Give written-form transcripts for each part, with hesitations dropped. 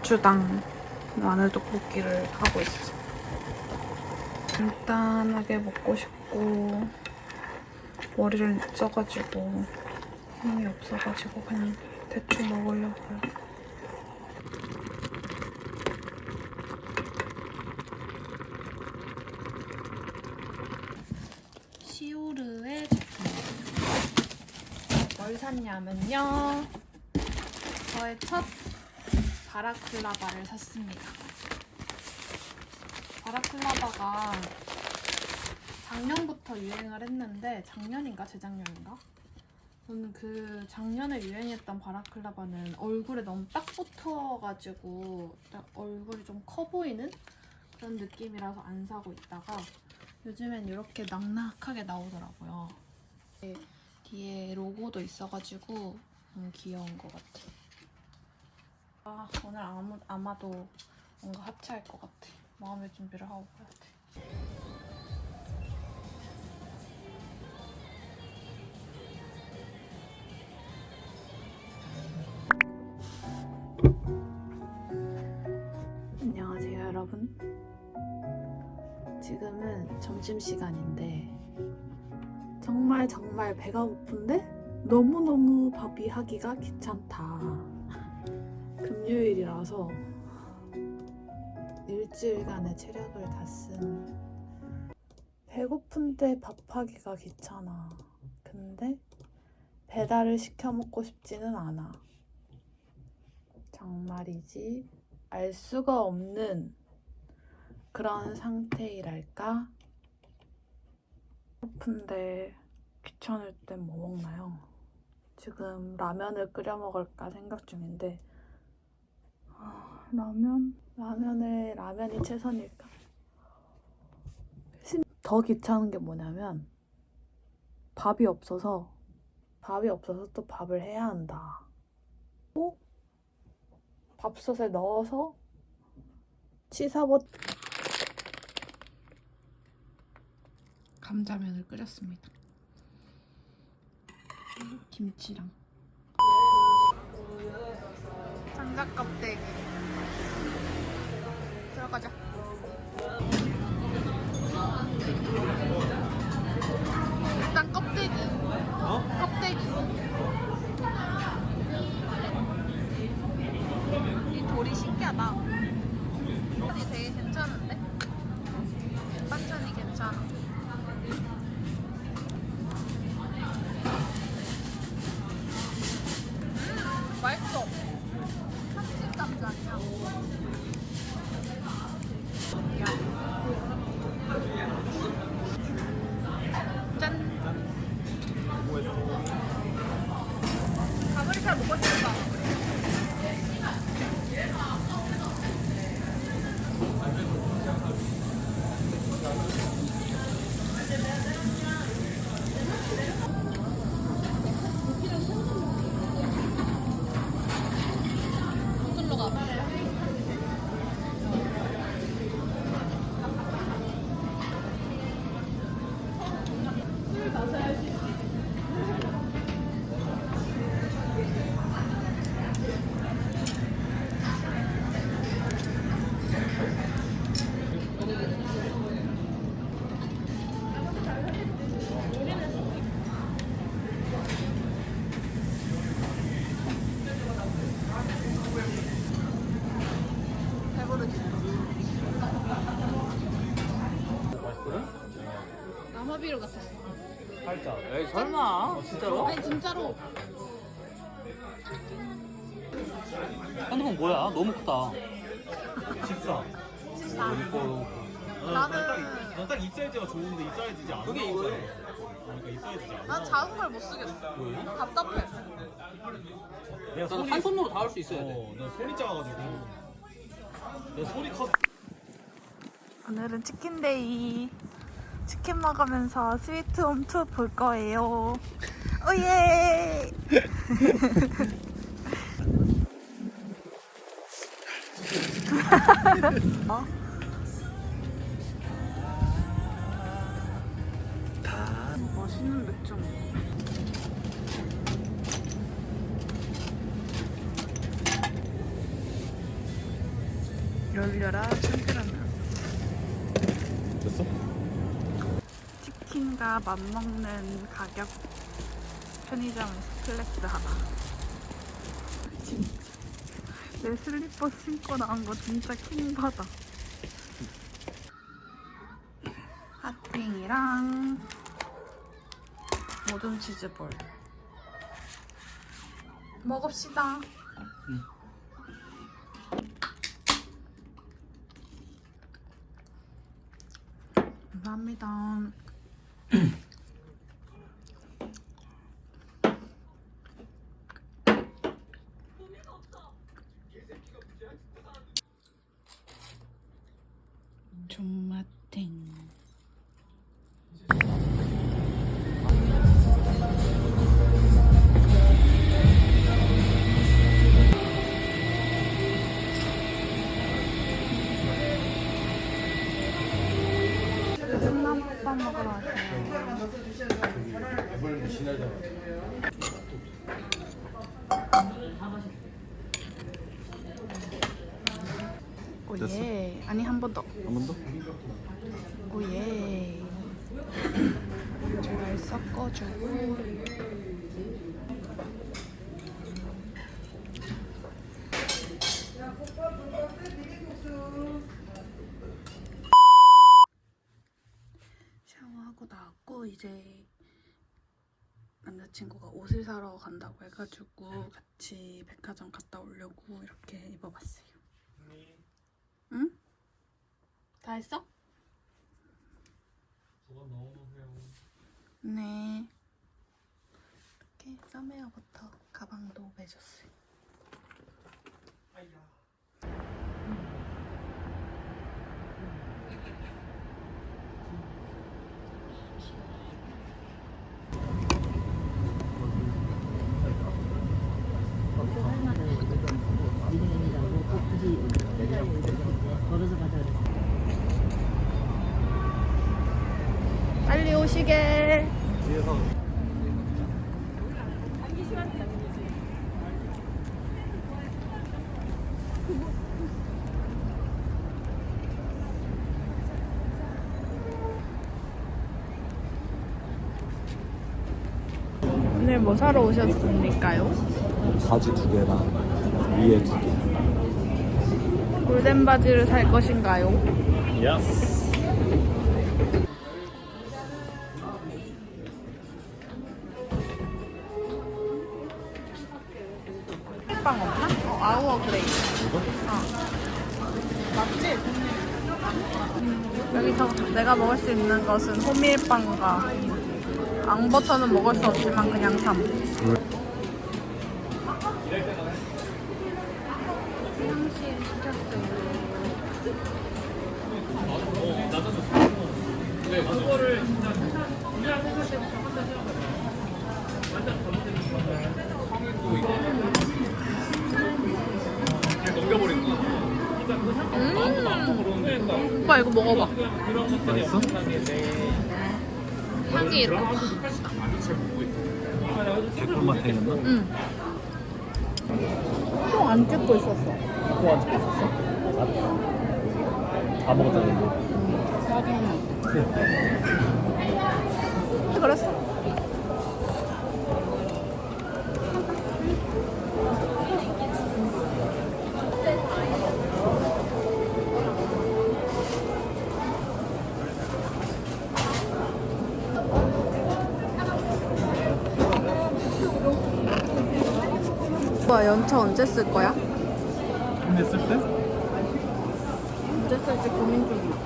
고추당 마늘 떡볶이를 하고 있어. 간단하게 먹고 싶고 머리를 써가지고 힘이 없어가지고 그냥 대충 먹으려고요. 시오르의 제품. 뭘 샀냐면요. 저의 첫 바라클라바를 샀습니다. 바라클라바가 작년부터 유행을 했는데 작년인가 재작년인가? 저는 그 작년에 유행했던 바라클라바는 얼굴에 너무 딱 붙어가지고 딱 얼굴이 좀 커 보이는 그런 느낌이라서 안 사고 있다가 요즘엔 이렇게 낙낙하게 나오더라고요. 뒤에 로고도 있어가지고 너무 귀여운 것 같아. 오늘 아마도 뭔가 합체할 것 같아. 마음의 준비를 하고 가야 돼. 안녕하세요, 여러분. 지금은 점심시간인데 정말 배가 고픈데 너무너무 밥이 하기가 귀찮다. 금요일이라서 일주일간의 체력을 다 쓴 배고픈데 밥하기가 귀찮아. 근데 배달을 시켜 먹고 싶지는 않아. 정말이지 알 수가 없는 그런 상태이랄까? 배고픈데 귀찮을 땐 뭐 먹나요? 지금 라면을 끓여 먹을까 생각 중인데 라면이 최선일까? 더 귀찮은 게 뭐냐면 밥이 없어서 또 밥을 해야 한다. 또 밥솥에 넣어서 감자면을 끓였습니다. 김치랑 장작 껍데기 들어가자. 일단 껍데기. 껍데기. 이 돌이 신기하다. 반찬이 되게 괜찮은데? 반찬이 괜찮아. 맛있어. 참치 쌈장이야. 짠. 가브리살 먹고 싶다. 남아비로 같았어. 살짝. 에이 설마. 진짜로? 아니 진짜로. 핸드폰 뭐야? 너무 크다. 14. 나는 난 딱 이 사이즈가 좋은데 이 사이즈지 않아. 그게 이거야. 그러니까 이 사이즈지 않아. 난 작은 걸 못 쓰겠어. 왜? 답답해. 내가 나는 한 손으로 다 할 수 있어야 돼. 나 손이 작아가지고. 내가 손이 컸. 오늘은 치킨데이. 치킨 먹으면서 스위트 홈 투어 볼 거예요. 오예! 어? 맛있는 맥주 먹어. 열려라 참깨라면. 됐어? 치킨과 맞먹는 가격. 편의점에서 플렉스 하나. 진짜 내 슬리퍼 신고 나온 거 진짜 킹받아. 핫핑이랑 모든 치즈볼 먹읍시다. 감사합니다. 존맛탱. 콩나물밥 먹으러 왔어요. 이번엔 지나잖아. 오예. 아니 한 번 더. 한 번 더? 오예. 잘 섞어주고. 샤워하고 나왔고 이제 남자친구가 옷을 사러 간다고 해가지고 같이 백화점 갔다 오려고 이렇게 입어봤어요. 응? 다 했어? 저건 넣어놓으세요. 네. 이렇게 썸웨어부터 가방도 매줬어요. 빨리 오시게. 뒤에서 오늘 뭐 사러 오셨습니까요? 바지 2개랑 위에 2개. 골덴 바지를 살 것인가요? 예스. 빵 없나? 아우어 그레이. 이거? 맞지? 여기서 내가 먹을 수 있는 것은 호밀빵과 앙버터는 먹을 수 없지만 그냥 삶. 화장실 시켰어요. 네, 그거를 오빠 이거 먹어봐. 맛있어? 향이 이렇게. 개꿀맛 생겼나? 응. 또 안 찍고 있었어. 또 안 찍혔었어? 다 먹었다는데. 그랬어. 오빠 연차 언제 쓸 거야? 했을 때? 언제 쓸지 고민 중이야.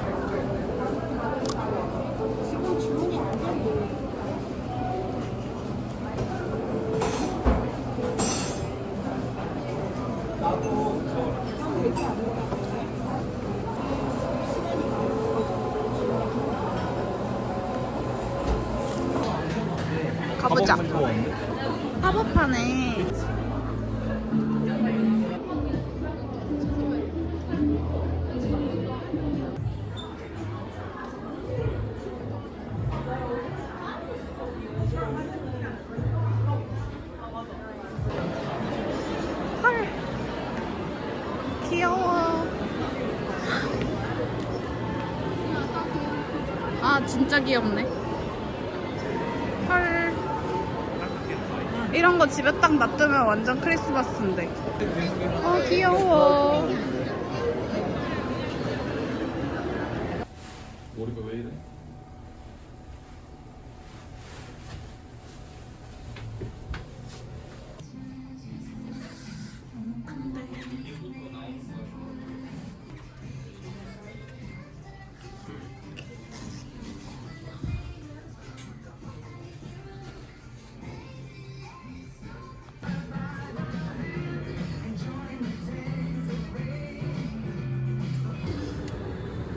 가보자. 팝업하네. 헐. 귀여워. 아 진짜 귀엽네. 헐. 이런 거 집에 딱 놔두면 완전 크리스마스인데. 귀여워. 머리가 왜 이래?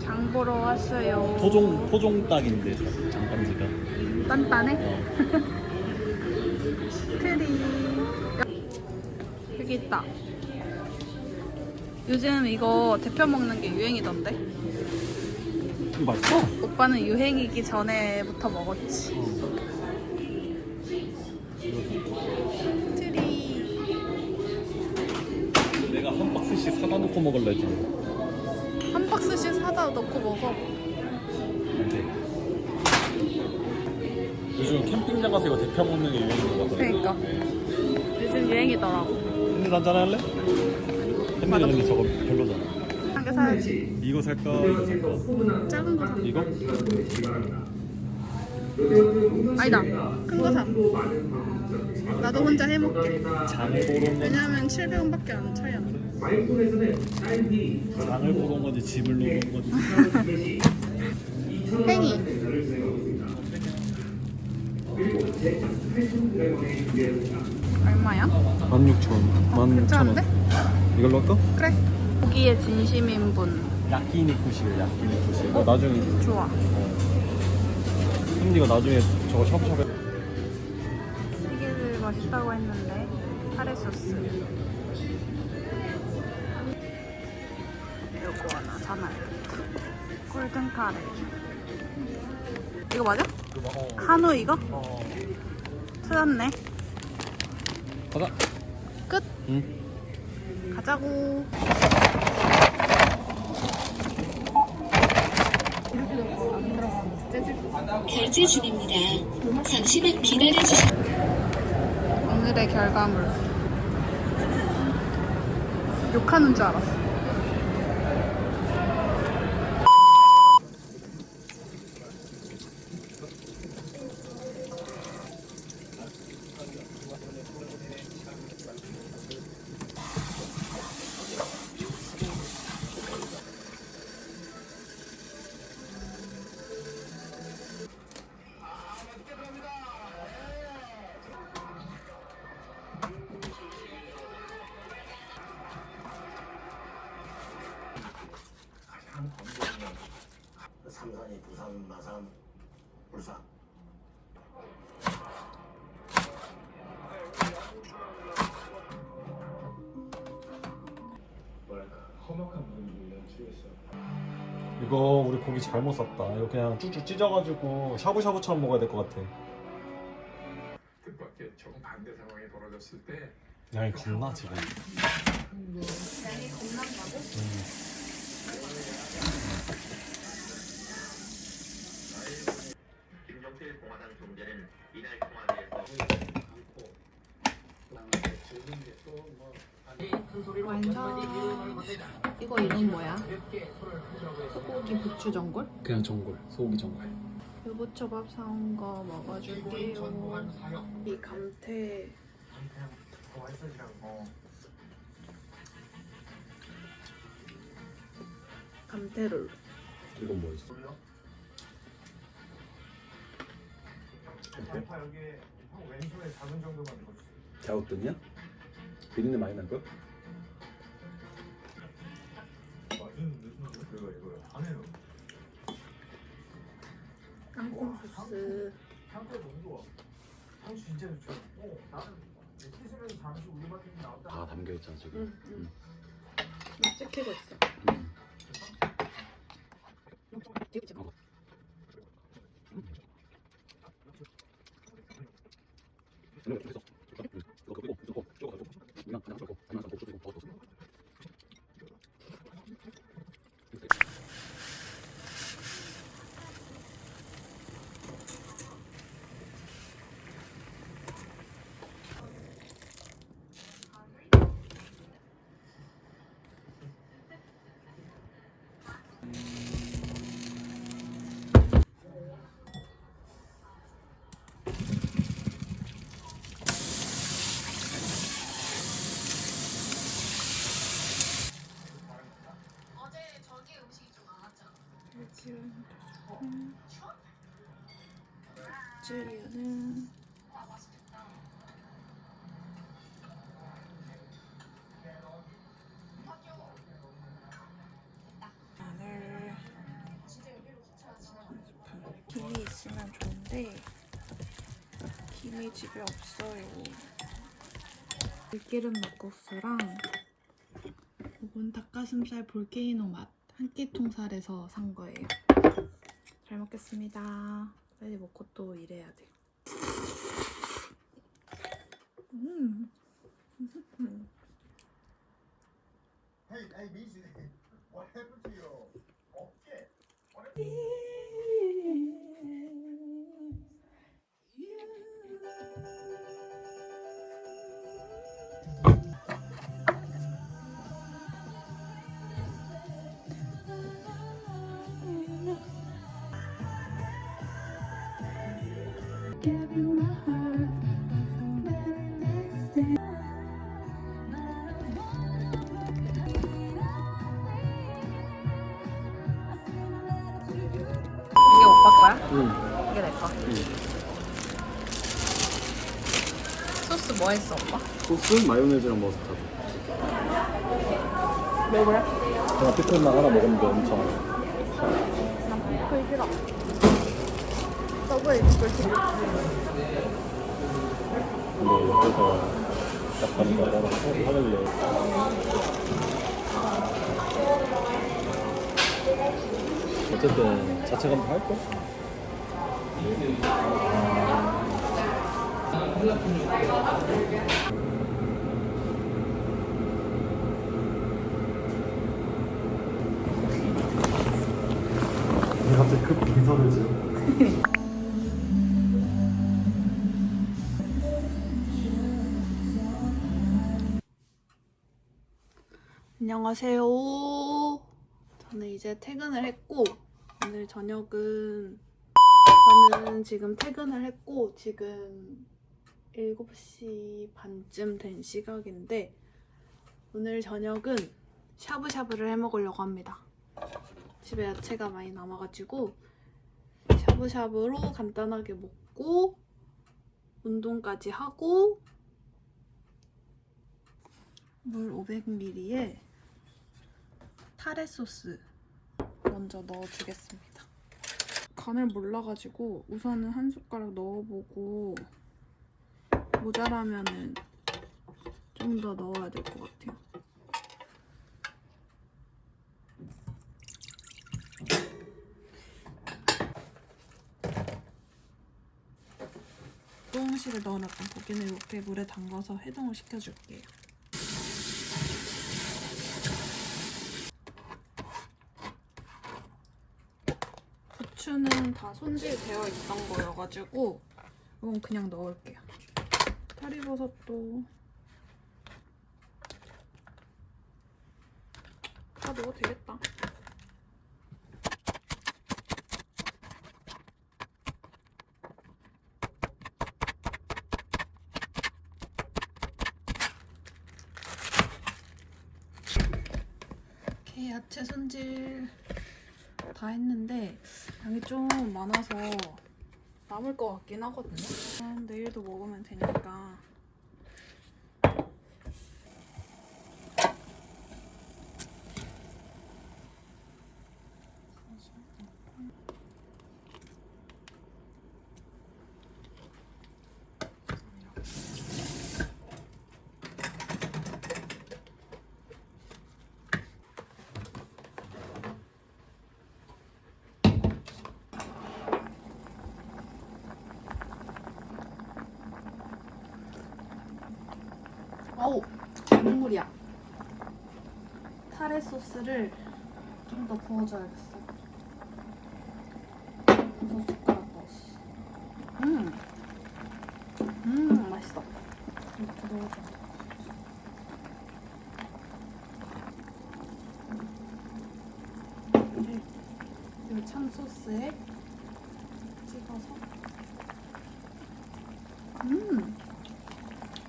장 보러 왔어요. 토종 딱인데 잠깐지가. 단단해? 트리. 여기 있다. 요즘 이거 데펴 먹는 게 유행이던데. 이거 맛있어? 오빠는 유행이기 전에부터 먹었지. 트리. 내가 한 박스씩 사다 놓고 먹을래 지금. 한 박스씩 사다 넣고 먹어. 안돼. 요즘 캠핑장 가서 이거 데펴 먹는 게 유행인 거 같아. 그러니까. 요즘 유행이더라고. 근데 한잔 할래? 햄버거 근데 저거 별로잖아. 한 개 사야지. 이거 살까? 이거 살까? 작은 거 사. 이거? 아니다. 큰 거 사. 나도 혼자 해 먹게. 장을 보러 온 건지, 왜냐면 700원밖에 안 차이 안 나. 장을 보러 온 건지 집을 놓은 건지. 팽이. 얼마야? 16,000원. 괜찮은데? 이걸로 할까? 그래. 고기의 진심인분. 야끼니쿠시래, 야끼니쿠시. 너 나중에 좋아. 형님가 나중에 저거 샤브샤브. 튀김을 맛있다고 했는데 카레 소스. 요거 하나 사놔야겠다. 골든 카레. 이거 맞아? 한우 이거? 틀렸네. 가자. 끝. 응. 가자고. 결제 중입니다. 잠시만 기다려주세요. 오늘의 결과물. 욕하는 줄 알았어. 삼산이 부산, 마산, 울산. 뭐랄까 험악한 분위기를 연출했어. 이거 우리 고기 잘못 샀다. 이거 그냥 쭉쭉 찢어가지고 샤브샤브처럼 먹어야 될 것 같아. 뜻밖의 정반대 상황이 벌어졌을 때 양이 겁나 지금. 양이 겁난다고? 김정필 공화당 총재는 이날 통화에서 이거 이름 뭐야? 소고기 부추 전골? 그냥 전골, 소고기 전골. 유부초밥 사온 거 먹어줄게요. 이 감태. 감태롤. 이건 뭐였어? 여기 형 왼손에 작은 정도만 넣어주세요. 갸우뚱이야? 비린내 많이 날 거야? 이거 하네요. 땅콩 소스. 향도 너무 좋아. 향 진짜 좋죠. 나는 시스는 잠시 우리밖에 나왔다. 다 담겨있잖아 지금. 찍히고 있어. 찌리는 마늘 김이 있으면 좋은데 김이 집에 없어요. 들기름 막국수랑 이건 닭가슴살 볼케이노 맛 한 끼 통살에서 산 거예요. 잘 먹겠습니다. 빨리 먹고 또 일해야 돼. Hey, Michi, what happened to your 어깨? 이게 오빠 거야? 응. 이게 내 거. 소스 뭐 했어, 오빠? 소스 마요네즈랑 머스타드. 왜 그래? 그냥 피클만 하나 먹으면 돼. 엄청. 난 피클 싫어. 서브웨이 피클 싫어. 근데 옆에서 약간 뭐라고 하길래. 어쨌든 자체 검토 할 거? 갑자기 급 미소를 지어. 안녕하세요. 저는 이제 퇴근을 했고 오늘 저녁은 저는 지금 퇴근을 했고 지금 7시 반쯤 된 시각인데 오늘 저녁은 샤브샤브를 해 먹으려고 합니다. 집에 야채가 많이 남아가지고 샤브샤브로 간단하게 먹고 운동까지 하고 물 500ml에 타레 소스 먼저 넣어주겠습니다. 간을 몰라가지고 우선은 한 숟가락 넣어보고 모자라면은 좀 더 넣어야 될 것 같아요. 소금실에 넣어놨던 고기는 이렇게 물에 담가서 해동을 시켜줄게요. 부추는 다 손질되어 있던 거여가지고 이건 그냥 넣을게요. 파리버섯도 다 넣어도 되겠다. 이렇게 야채 손질 다 했는데 양이 좀 많아서 남을 것 같긴 하거든요. 내일도 먹으면 되니까. 어우, 국물이야. 타레 소스를 좀 더 부어줘야겠어. 6숟가락 넣었어. 맛있어. 이렇게 넣어줘. 이 참소스에 찍어서.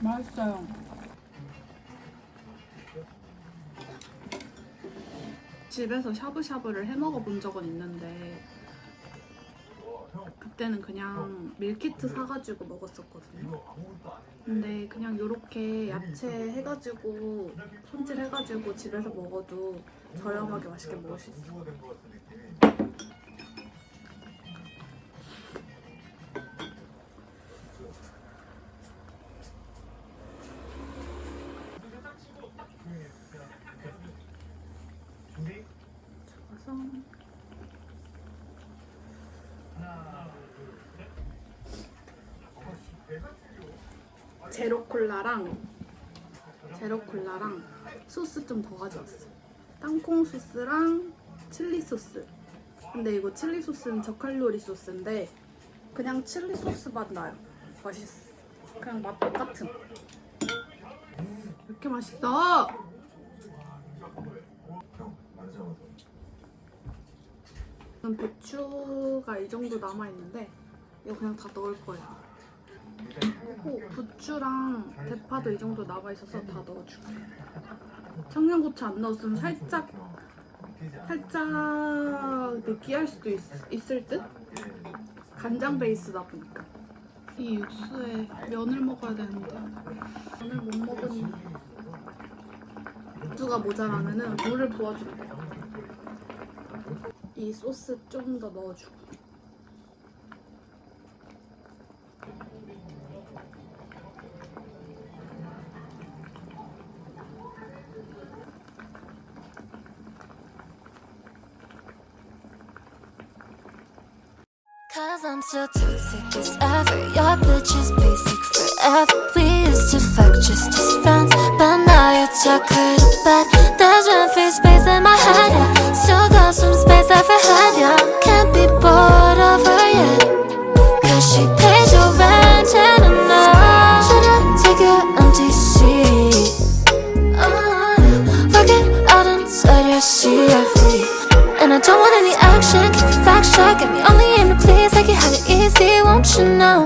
맛있어요. 집에서 샤브샤브를 해 먹어본 적은 있는데 그때는 그냥 밀키트 사가지고 먹었었거든요. 근데 그냥 이렇게 야채 해가지고 손질 해가지고 집에서 먹어도 저렴하게 맛있게 먹을 수 있어. 제로콜라랑 소스 좀 더 가져왔어. 땅콩 소스랑 칠리 소스. 근데 이거 칠리 소스는 저칼로리 소스인데 그냥 칠리 소스 맛 나요. 맛있어. 그냥 맛 똑같은. 왜 이렇게 맛있어? 지금 배추가 이 정도 남아있는데 이거 그냥 다 넣을 거예요. 그리고 부추랑 대파도 이 정도 남아있어서 다 넣어줄게요. 청양고추 안 넣었으면 살짝 느끼할 수도 있을 듯? 간장 베이스다 보니까. 이 육수에 면을 먹어야 되는데 면을 못 먹으니 육수가 모자라면 물을 부어주면 돼요. 이 소스 좀 더 넣어주고. Cause I'm so toxic as ever. Your bitch is basic forever. We used to fuck just as friends, but now you took her to bed. There's room for space in my head, yeah. Still got some space overhead, yeah. Can't be bored of her yet, cause she pays your rent and I know. Should've take your empty seat, work it out inside your CFE. And I don't want any action, keep your facts check. Get me only aim to please, like you had it easy, won't you know?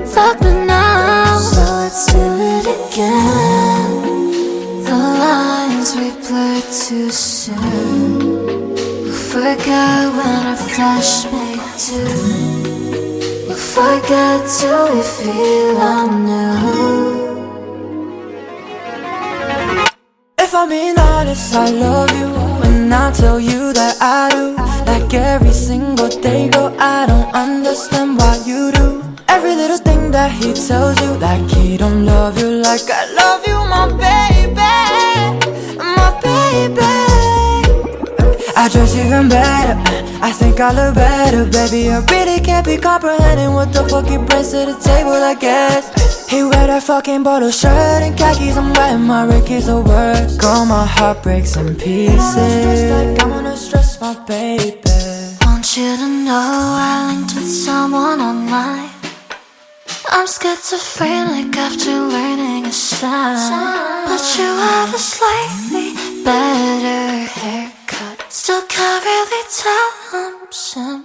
Fuck me now, so let's do it again. The lines we blurred too soon. We'll forget when our flesh made two. We'll forget till we feel anew. If I'm being honest, I love you when I tell you that I do. Like every single day, girl, I don't understand why you do every little thing that he tells you. Like he don't love you like I love you, my baby, my baby. I dress even better, I think I look better, baby. I really can't be comprehending what the fuck he brings to the table, I guess. He wear that fucking bottle shirt and khakis, I'm wearing my Ricky's a word. Girl, my heart breaks in pieces, like I'm gonna stress my baby. Want you to know I linked with someone online. I'm schizophrenic after learning a sign. But you have a slightly better haircut. Still can't really tell I'm simple.